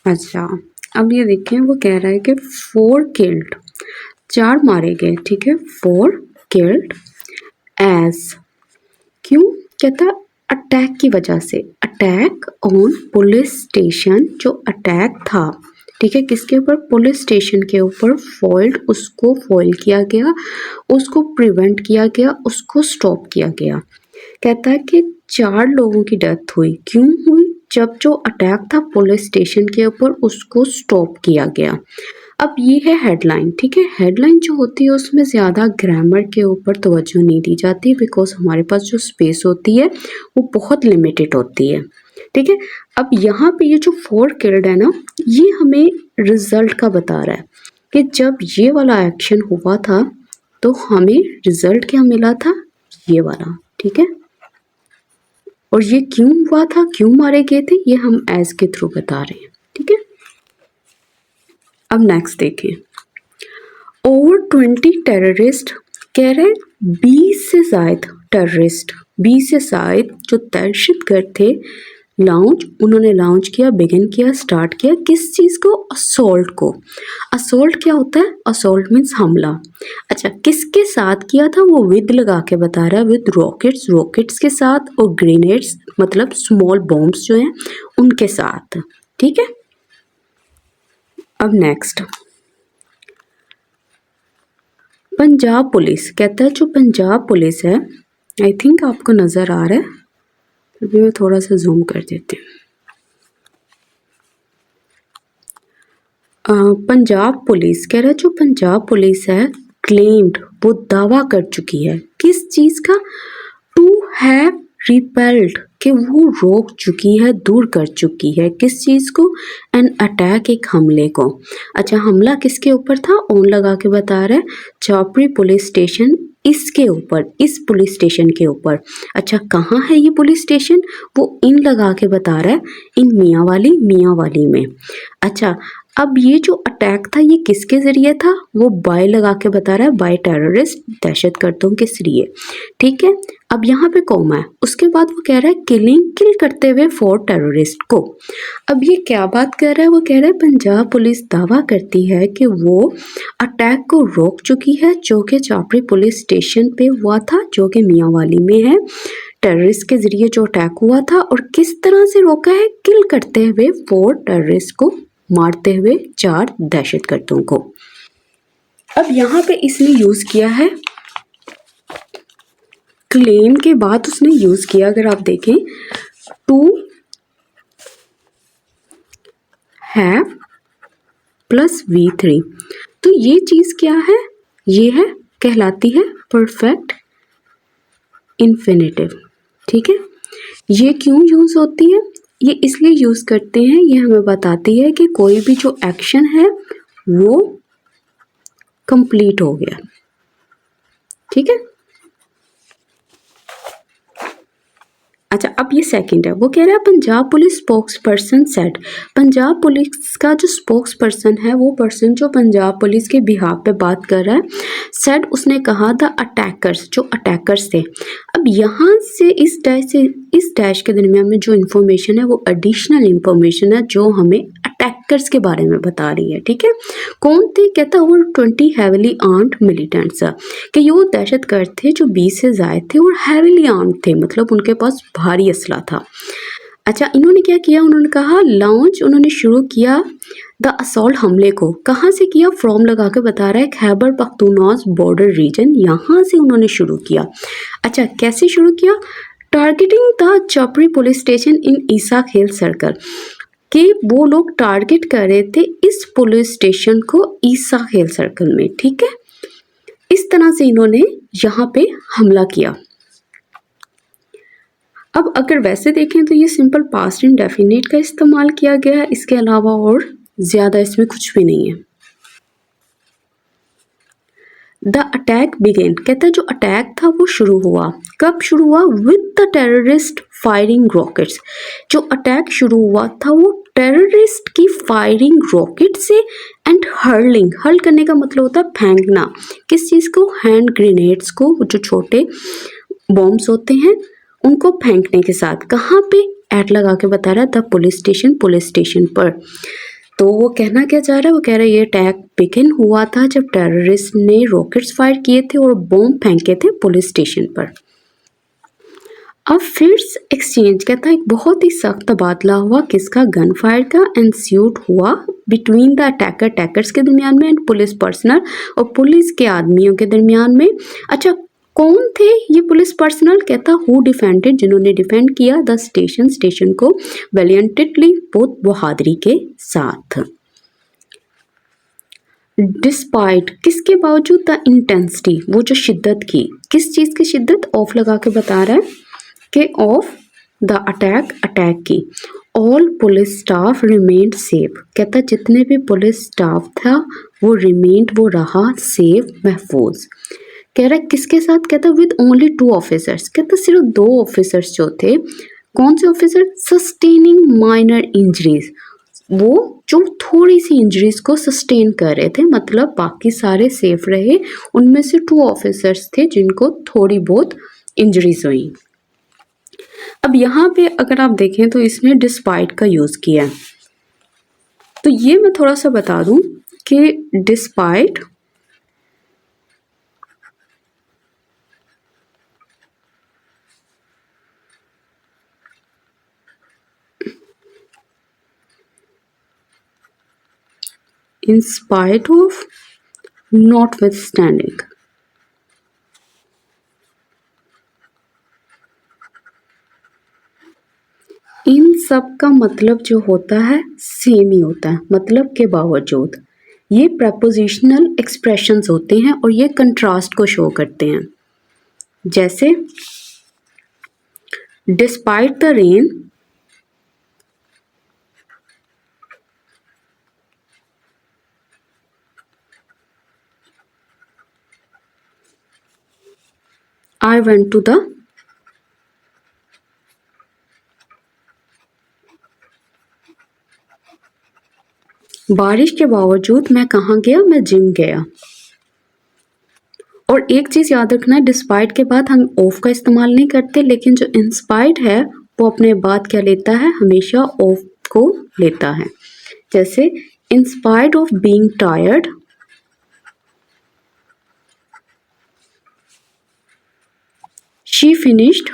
अच्छा, अब ये देखें, वो कह रहा है कि 4 किल्ड, 4 मारे गए, ठीक है, 4 किल्ड एज, क्यों, कहता अटैक की वजह से, अटैक ऑन पुलिस स्टेशन, जो अटैक था, ठीक है, किसके ऊपर, पुलिस स्टेशन के ऊपर, फॉइल्ड, उसको फॉइल किया गया, उसको प्रिवेंट किया गया, उसको स्टॉप किया गया। कहता है कि 4 लोगों की डेथ हुई, क्यों हुई, जब जो अटैक था पुलिस स्टेशन के ऊपर उसको स्टॉप किया गया। अब ये है हेडलाइन, ठीक है, हेडलाइन जो होती है उसमें ज़्यादा ग्रामर के ऊपर तवज्जो नहीं दी जाती, बिकॉज हमारे पास जो स्पेस होती है वो बहुत लिमिटेड होती है, ठीक है। अब यहाँ पे ये जो 4 किल्ड है ना, ये हमें रिजल्ट का बता रहा है कि जब ये वाला एक्शन हुआ था तो हमें रिजल्ट क्या मिला था, ये वाला, ठीक है। और ये क्यों हुआ था, क्यों मारे गए थे, ये हम एज के थ्रू बता रहे हैं, ठीक है। अब नेक्स्ट देखें, ओवर 20 टेररिस्ट, कह रहे 20 से ज्यादा टेररिस्ट, 20 से ज्यादा जो दहशतगर्द थे, लॉन्च, उन्होंने लॉन्च किया, बिगिन किया, स्टार्ट किया, किस चीज़ को, असोल्ट को। असोल्ट क्या होता है, असोल्ट मीन्स हमला। अच्छा, किसके साथ किया था, वो विद लगा के बता रहा है, विद रॉकेट्स, रॉकेट्स के साथ, और ग्रेनेड्स मतलब स्मॉल बॉम्ब्स जो हैं उनके साथ, ठीक है। अब नेक्स्ट, पंजाब पुलिस, कहता है जो पंजाब पुलिस है, आई थिंक आपको नज़र आ रहा है, अभी मैं थोड़ा सा जूम कर देती हूँ। पंजाब पुलिस कह रहा है जो पंजाब पुलिस है, क्लेम्ड, वो दावा कर चुकी है, किस चीज़ का, टू हैव रिपेल्ड, कि वो रोक चुकी है, दूर कर चुकी है, किस चीज़ को, एन अटैक, एक हमले को। अच्छा, हमला किसके ऊपर था, ऑन लगा के बता रहा है, चौपड़ी पुलिस स्टेशन, इसके ऊपर, इस पुलिस स्टेशन के ऊपर। अच्छा, कहाँ है ये पुलिस स्टेशन, वो इन लगा के बता रहा है, इन मियाँ वाली में। अच्छा, अब ये जो अटैक था ये किसके ज़रिए था, वो बाय लगा के बता रहा है, बाय टेररिस्ट, दहशतगर्दों के ज़रिए, ठीक है। अब यहाँ पे कॉमा है, उसके बाद वो कह रहा है किलिंग, किल करते हुए 4 टेररिस्ट को। अब ये क्या बात कर रहा है, वो कह रहा है पंजाब पुलिस दावा करती है कि वो अटैक को रोक चुकी है, जो कि चापड़ी पुलिस स्टेशन पे हुआ था, जो कि मियांवाली में है, टेररिस्ट के ज़रिए जो अटैक हुआ था, और किस तरह से रोका है, किल करते हुए 4 टेररिस्ट को, मारते हुए 4 दहशतगर्दों को। अब यहाँ पे इसने यूज़ किया है, क्लेम के बाद उसने यूज़ किया, अगर आप देखें, टू हैव प्लस V3, तो ये चीज़ क्या है, ये है, कहलाती है परफेक्ट इन्फिनेटिव, ठीक है। ये क्यों यूज़ होती है, ये इसलिए यूज़ करते हैं, ये हमें बताती है कि कोई भी जो एक्शन है वो कंप्लीट हो गया, ठीक है। अच्छा, अब ये सेकंड है, वो कह रहा है Punjab police spokes person said, Punjab police का जो स्पोक्स पर्सन है, वो पर्सन जो पंजाब पुलिस के बिहाफ पे बात कर रहा है, सेड, उसने कहा द अटैकर्स, जो अटैकर्स थे। अब यहाँ से इस डैश के दरमियान में जो इन्फॉर्मेशन है वो एडिशनल इन्फॉर्मेशन है, जो हमें अटैकर्स के बारे में बता रही है, ठीक है। कौन थे, कहता है वो 20 हैविली आर्म्ड मिलिटेंट्स, कि ये वो दहशतगर्द थे जो 20 से ज़ायद थे और हैविली आर्म्ड थे, मतलब उनके पास भारी असला था। अच्छा, इन्होंने क्या किया, उन्होंने कहा लॉन्च, उन्होंने शुरू किया द असॉल्ट, हमले को, कहाँ से किया, फ्रॉम लगा के बता रहा है, खैबर पख्तूनख्वा बॉर्डर रीजन, यहाँ से उन्होंने शुरू किया। अच्छा, कैसे शुरू किया, targeting the Chapri police station in Isa Khel circle, कि वो लोग टारगेट कर रहे थे इस पुलिस स्टेशन को ईसा खेल सर्कल में, ठीक है। इस तरह से इन्होंने यहाँ पे हमला किया। अब अगर वैसे देखें तो ये सिंपल पास्ट इंडेफिनिट का इस्तेमाल किया गया है, इसके अलावा और ज़्यादा इसमें कुछ भी नहीं है। द अटैक बिगेन, कहता है जो अटैक था वो शुरू हुआ, कब शुरू हुआ, with the terrorist firing rockets, जो अटैक शुरू हुआ था वो टेररिस्ट की फायरिंग रॉकेट से, एंड हर्लिंग, हर्ल करने का मतलब होता है फेंकना, किस चीज़ को, हैंड ग्रेनेड्स को, जो छोटे बॉम्ब्स होते हैं उनको फेंकने के साथ, कहाँ पे, एट लगा के बता रहा है द पुलिस स्टेशन पर। तो वो कहना क्या चाह रहा है, वो कह रहा है ये अटैक बिगिन हुआ था जब टेररिस्ट ने रॉकेट्स फायर किए थे और बॉम्ब फेंके थे पुलिस स्टेशन पर। अब फिर एक्सचेंज कहता है एक बहुत ही सख्त तबादला हुआ किसका, गन फायर का, एंड हुआ बिटवीन द अटैकर्स के दरमियान में एंड पुलिस पर्सनल, और पुलिस के आदमियों के दरमियान में। अच्छा, कौन थे ये पुलिस पर्सनल, कहता हु डिफेंडेड, जिन्होंने डिफेंड किया द स्टेशन को वेलियंटेडली, बहुत बहादुरी के साथ। डिस्पाइट किसके बावजूद, द इंटेंसिटी, वो जो शिद्दत की, किस चीज़ की शिद्दत, ऑफ लगा के बता रहा है कि ऑफ द अटैक की। All police staff remained safe, कहता जितने भी पुलिस स्टाफ था वो रिमेन्ड, वो रहा सेफ, महफूज। कह रहा है किसके साथ, कहता विद ओनली 2 ऑफिसर्स, कहता सिर्फ 2 ऑफिसर्स जो थे। कौन से ऑफिसर, सस्टेनिंग माइनर इंजरीज, वो जो थोड़ी सी इंजरीज को सस्टेन कर रहे थे, मतलब बाकी सारे सेफ रहे, उनमें से 2 ऑफिसर्स थे जिनको थोड़ी बहुत इंजरीज हुई। अब यहाँ पे अगर आप देखें तो इसने डिस्पाइट का यूज़ किया है, तो ये मैं थोड़ा सा बता दूं कि despite in spite of, notwithstanding, इन सब का मतलब जो होता है सेम ही होता है, मतलब के बावजूद। ये प्रपोजिशनल एक्सप्रेशंस होते हैं और ये कंट्रास्ट को शो करते हैं। जैसे despite the rain, I went to the, बारिश के बावजूद मैं कहाँ गया, मैं जिम गया। और एक चीज़ याद रखना है, डिस्पाइट के बाद हम ऑफ का इस्तेमाल नहीं करते, लेकिन जो इंस्पाइट है वो अपने बाद क्या लेता है, हमेशा ऑफ को लेता है। जैसे in spite of being tired, she finished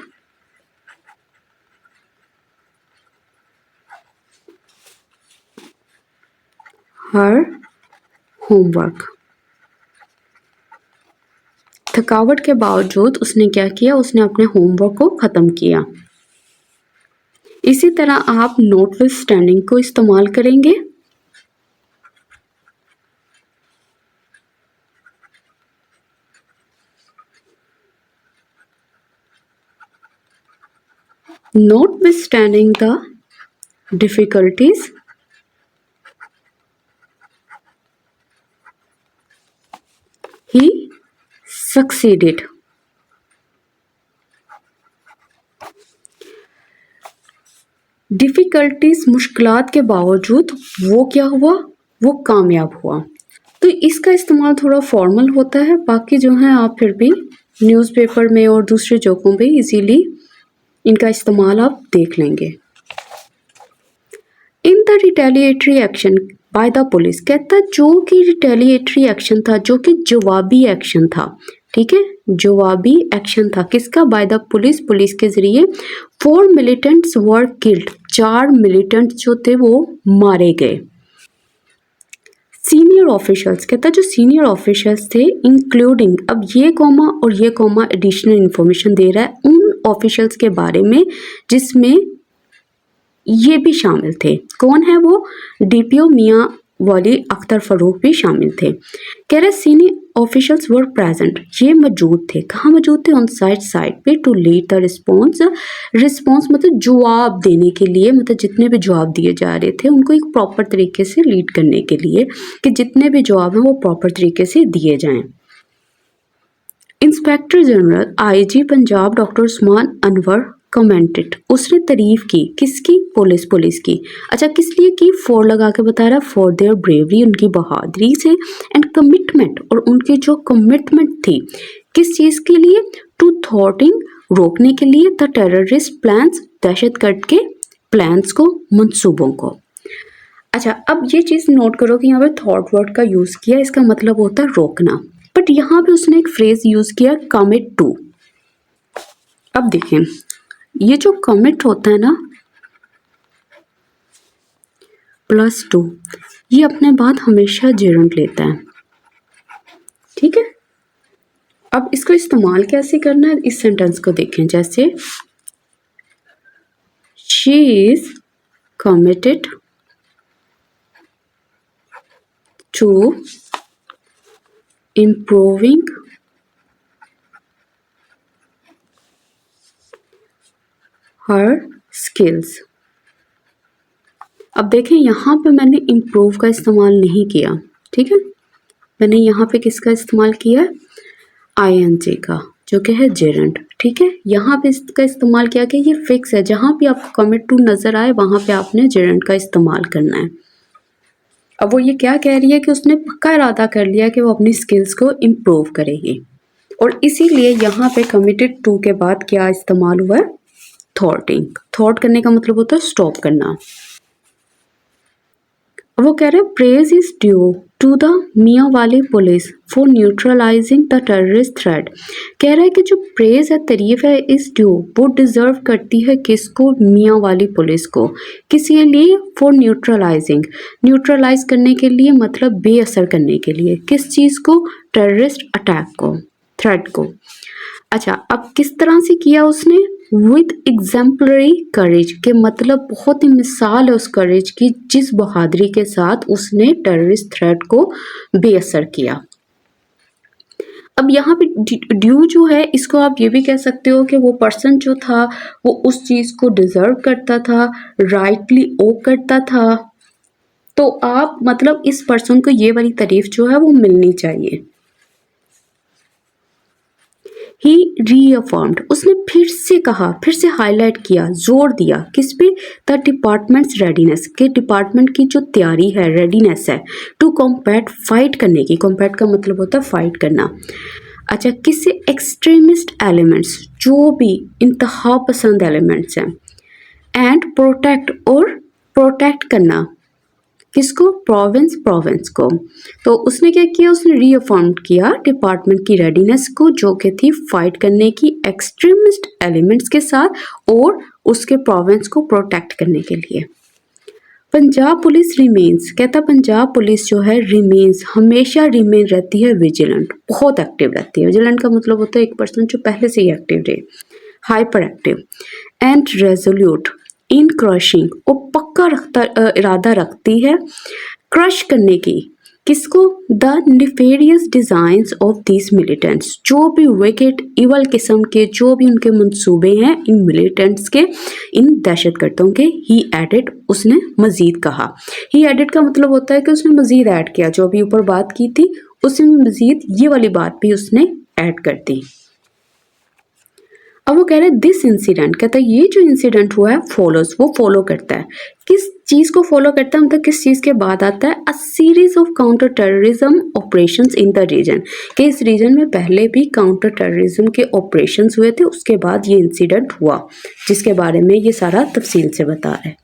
her homework, थकावट के बावजूद उसने क्या किया, उसने अपने होमवर्क को ख़त्म किया। इसी तरह आप नॉटविथस्टैंडिंग को इस्तेमाल करेंगे। Notwithstanding the difficulties, he succeeded. Difficulties, मुश्किलात के बावजूद वो क्या हुआ, वो कामयाब हुआ। तो इसका इस्तेमाल थोड़ा फॉर्मल होता है, बाकी जो है आप फिर भी न्यूज़पेपर में और दूसरे जगहों पे इजीली इनका इस्तेमाल आप देख लेंगे। In the retaliatory action by the police, कहता जो कि रिटेलिएटरी एक्शन था, जो कि जवाबी एक्शन था, ठीक है, जवाबी एक्शन था किसका, बाय द पुलिस, पुलिस के जरिए। 4 मिलिटेंट्स वर किल्ड, 4 मिलिटेंट्स जो थे वो मारे गए। सीनियर ऑफिशियल्स, कहता जो सीनियर ऑफिशियल्स थे, इंक्लूडिंग, अब ये कॉमा और ये कॉमा एडिशनल इंफॉर्मेशन दे रहा है उन ऑफिशियल्स के बारे में जिसमें ये भी शामिल थे। कौन है वो, डीपीओ मियां वाली अख्तर फरूक भी शामिल थे। कह रहे सीनियर ऑफिशियल्स वर प्रेजेंट, ये मौजूद थे, कहाँ मौजूद थे, ऑन साइट पे, to lead the response, response मतलब जवाब देने के लिए, मतलब जितने भी जवाब दिए जा रहे थे उनको एक प्रॉपर तरीके से लीड करने के लिए, कि जितने भी जवाब हैं वो प्रॉपर तरीके से दिए जाएं। Inspector general IG Punjab doctor Usman Anwar commented, उसने तारीफ की, किसकी, पुलिस की। अच्छा किस लिए की, फॉर लगा के बता रहा है, फॉर देयर ब्रेवरी, उनकी बहादुरी से, एंड कमिटमेंट, और उनकी जो कमिटमेंट थी किस चीज़ के लिए, टू थॉटिंग, रोकने के लिए, द टेररिस्ट प्लान्स, दहशतगर्द के प्लान्स को, मंसूबों को। अच्छा, अब ये चीज़ नोट करो कि यहाँ पे थॉट वर्ड का यूज़ किया, इसका मतलब होता है रोकना, बट यहाँ पे उसने एक फ्रेज यूज़ किया कमिट टू। अब देखिए, ये जो कमिट होता है ना +2, ये अपने बाद हमेशा जेरेंट लेता है, ठीक है। अब इसको इस्तेमाल कैसे करना है, इस सेंटेंस को देखें, जैसे she is committed to improving her skills. अब देखें, यहाँ पे मैंने इम्प्रूव का इस्तेमाल नहीं किया, ठीक है, मैंने यहाँ पे किसका इस्तेमाल किया है, ING का, जो कि है जेरेंट, ठीक है। यहाँ पे इसका इस्तेमाल किया कि ये फिक्स है, जहाँ भी आपको कमिट टू नज़र आए वहाँ पे आपने जेरेंट का इस्तेमाल करना है। अब वो ये क्या कह रही है कि उसने पक्का इरादा कर लिया कि वो अपनी स्किल्स को इम्प्रूव करेगी, और इसीलिए यहाँ पे कमिटेड टू के बाद क्या इस्तेमाल हुआ है, थॉटिंग। थॉट करने का मतलब होता है स्टॉप करना। वो कह रहे हैं praise is due to the Mianwali police for neutralising the terrorist threat. कह रहा है कि जो प्रेज है, तारीफ है, इज ड्यू, वो डिजर्व करती है किसको, मियावाली पुलिस को, किसी लिए, फॉर न्यूट्रलाइजिंग, न्यूट्रलाइज करने के लिए मतलब बेअसर करने के लिए, किस चीज़ को, टेररिस्ट अटैक को, थ्रेट को। अच्छा, अब किस तरह से किया उसने, विद एग्जाम्पलरी करेज, के मतलब बहुत ही मिसाल है उस करेज की, जिस बहादुरी के साथ उसने टेररिस्ट थ्रेट को बेअसर किया। अब यहाँ पे ड्यू जो है, इसको आप ये भी कह सकते हो कि वो पर्सन जो था वो उस चीज़ को डिजर्व करता था, राइटली ओ करता था, तो आप मतलब इस पर्सन को ये वाली तारीफ जो है वो मिलनी चाहिए। ही रीअफर्म्ड, उसने फिर से कहा, फिर से हाईलाइट किया, जोर दिया, किस पे, द डिपार्टमेंट्स रेडीनेस, के डिपार्टमेंट की जो तैयारी है, रेडीनेस है, टू कॉम्पैट, फाइट करने की, कॉम्पैट का मतलब होता है फाइट करना। अच्छा, किससे, एक्सट्रीमिस्ट एलिमेंट्स, जो भी इंतहा पसंद एलिमेंट्स हैं, एंड प्रोटेक्ट, और प्रोटेक्ट करना किसको, प्रोविंस को। तो उसने क्या किया, उसने रीअफर्म किया डिपार्टमेंट की रेडीनेस को, जो कि थी फाइट करने की एक्सट्रीमिस्ट एलिमेंट्स के साथ और उसके प्रोविंस को प्रोटेक्ट करने के लिए। पंजाब पुलिस रिमेन्स, कहता पंजाब पुलिस जो है रिमेन्स, हमेशा रिमेन रहती है, विजिलेंट, बहुत एक्टिव रहती है। विजिलेंट का मतलब होता है एक पर्सन जो पहले से ही एक्टिव रहे, hyper active, and resolute in crushing, वो पक्का इरादा रखती है क्रश करने की, किसको, the nefarious designs of this militants, जो भी विकेट इवल किस्म के जो भी उनके मंसूबे हैं इन मिलिटेंट्स के, इन दहशतगर्दों के। ही एडेड, उसने मज़ीद कहा। ही एडेड का मतलब होता है कि उसने मज़ीद ऐड किया, जो अभी ऊपर बात की थी उसमें मज़ीद ये वाली बात भी उसने ऐड कर दी। अब वो कह रहे हैं दिस इंसिडेंट, कहता है ये जो इंसिडेंट हुआ है, फॉलोज, वो फॉलो करता है, किस चीज़ को फॉलो करता है, मतलब किस चीज़ के बाद आता है, a series of counter terrorism operations in the region, कि इस रीजन में पहले भी काउंटर टेररिज्म के ऑपरेशंस हुए थे, उसके बाद ये इंसिडेंट हुआ, जिसके बारे में ये सारा तफसील से बता रहा है।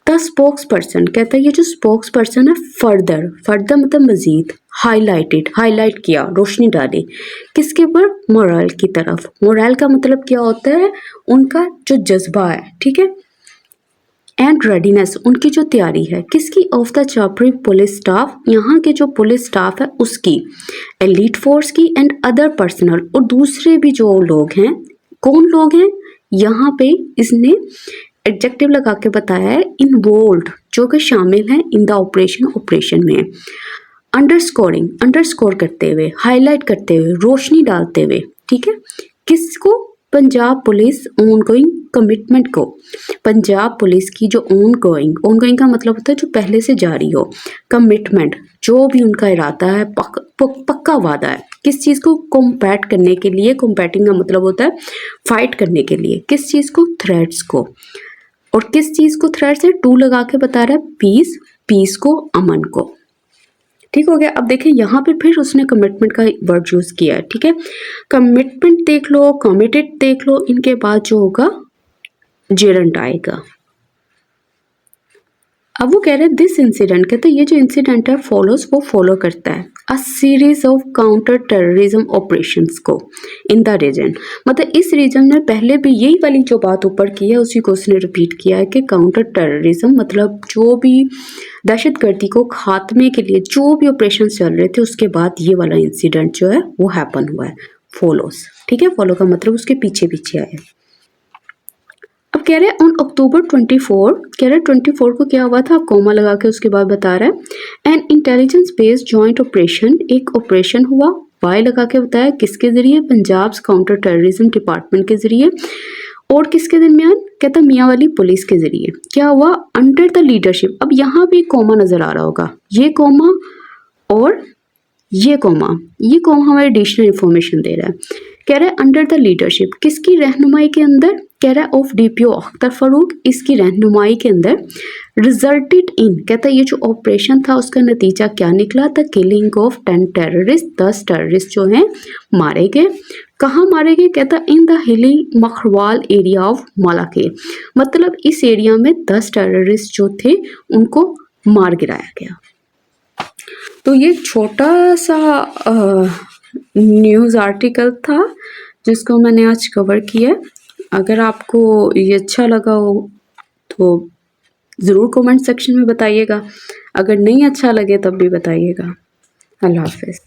द स्पोक्स पर्सन, कहता है ये जो स्पोक्स पर्सन है, फर्दर, फर्दर मतलब मजीद, हाईलाइटेड, हाईलाइट किया, रोशनी डाली, किसके ऊपर, मोरल की तरफ। मोरल का मतलब क्या होता है, उनका जो जज्बा है, ठीक है, एंड रेडीनेस, उनकी जो तैयारी है, किसकी, ऑफ द चापरी पुलिस स्टाफ, यहाँ के जो पुलिस स्टाफ है उसकी, एलीट फोर्स की, एंड अदर पर्सनल, और दूसरे भी जो लोग हैं, कौन लोग हैं, यहाँ पे इसने एडजेक्टिव लगा के बताया है, इन्वॉल्व, जो कि शामिल हैं, इन द ऑपरेशन, ऑपरेशन में, अंडरस्कोरिंग, अंडरस्कोर करते हुए, हाईलाइट करते हुए, रोशनी डालते हुए, ठीक है, किसको, Punjab police on going commitment को, पंजाब पुलिस की जो ऑन गोइंग का मतलब होता है जो पहले से जारी हो, कमिटमेंट, जो भी उनका इरादा है, पक्का वादा है, किस चीज़ को, कॉम्पैट करने के लिए, कॉम्पैटिंग का मतलब होता है फाइट करने के लिए, किस चीज़ को, थ्रेट्स को, और किस चीज़ को थ्रेट्स है, टू लगा के बता रहा है, पीस, पीस को, अमन को, ठीक हो गया। अब देखिए यहाँ पे फिर उसने कमिटमेंट का वर्ड यूज किया है, ठीक है, कमिटमेंट देख लो, कमिटेड देख लो, इनके बाद जो होगा जेरेंट आएगा। अब वो कह रहे हैं दिस इंसिडेंट, कहते हैं ये जो इंसिडेंट है फॉलोज, वो फॉलो करता है a series of counter terrorism operations को इन द रीजन। मतलब इस रीजन में पहले भी यही वाली जो बात ऊपर की है उसी को उसने रिपीट किया है कि काउंटर टेररिज्म मतलब जो भी दहशतगर्दी को खात्मे के लिए जो भी ऑपरेशन चल रहे थे उसके बाद ये वाला इंसिडेंट जो है वो हैपन हुआ है, फॉलोज। ठीक है, फॉलो का मतलब उसके पीछे पीछे आया। अब कह रहे हैं ऑन अक्टूबर 24, कह रहे हैं 24 को क्या हुआ था, कोमा लगा के उसके बाद बता रहा है N intelligence based joint operation, एक ऑपरेशन हुआ, वाई लगा के बताया किसके जरिए, पंजाब काउंटर टेररिज्म डिपार्टमेंट के जरिए, और किसके दरमियान, कहता मियाँ वाली पुलिस के जरिए। क्या हुआ, अंडर द लीडरशिप, अब यहाँ भी कोमा नजर आ रहा होगा, ये कोमा और ये कोमा हमारे एडिशनल इंफॉर्मेशन दे रहा है। कह रहा है अंडर द लीडरशिप, किसकी रहनुमाई के अंदर, कह रहा है ऑफ डीपीओ अख्तर फरूक, इसकी रहनुमाई के अंदर, रिजल्टेड इन, कहता है ये जो ऑपरेशन था उसका नतीजा क्या निकला, the killing of 10 terrorist, 10 terrorist जो हैं मारे गए। कहाँ मारे गए, कहता in the hilly मखरवाल area of मालाके, मतलब इस एरिया में 10 टेररिस्ट जो थे उनको मार गिराया गया। तो ये छोटा सा न्यूज़ आर्टिकल था जिसको मैंने आज कवर किया। अगर आपको ये अच्छा लगा हो तो ज़रूर कमेंट सेक्शन में बताइएगा, अगर नहीं अच्छा लगे तब भी बताइएगा। अल्लाह हाफ़िज़।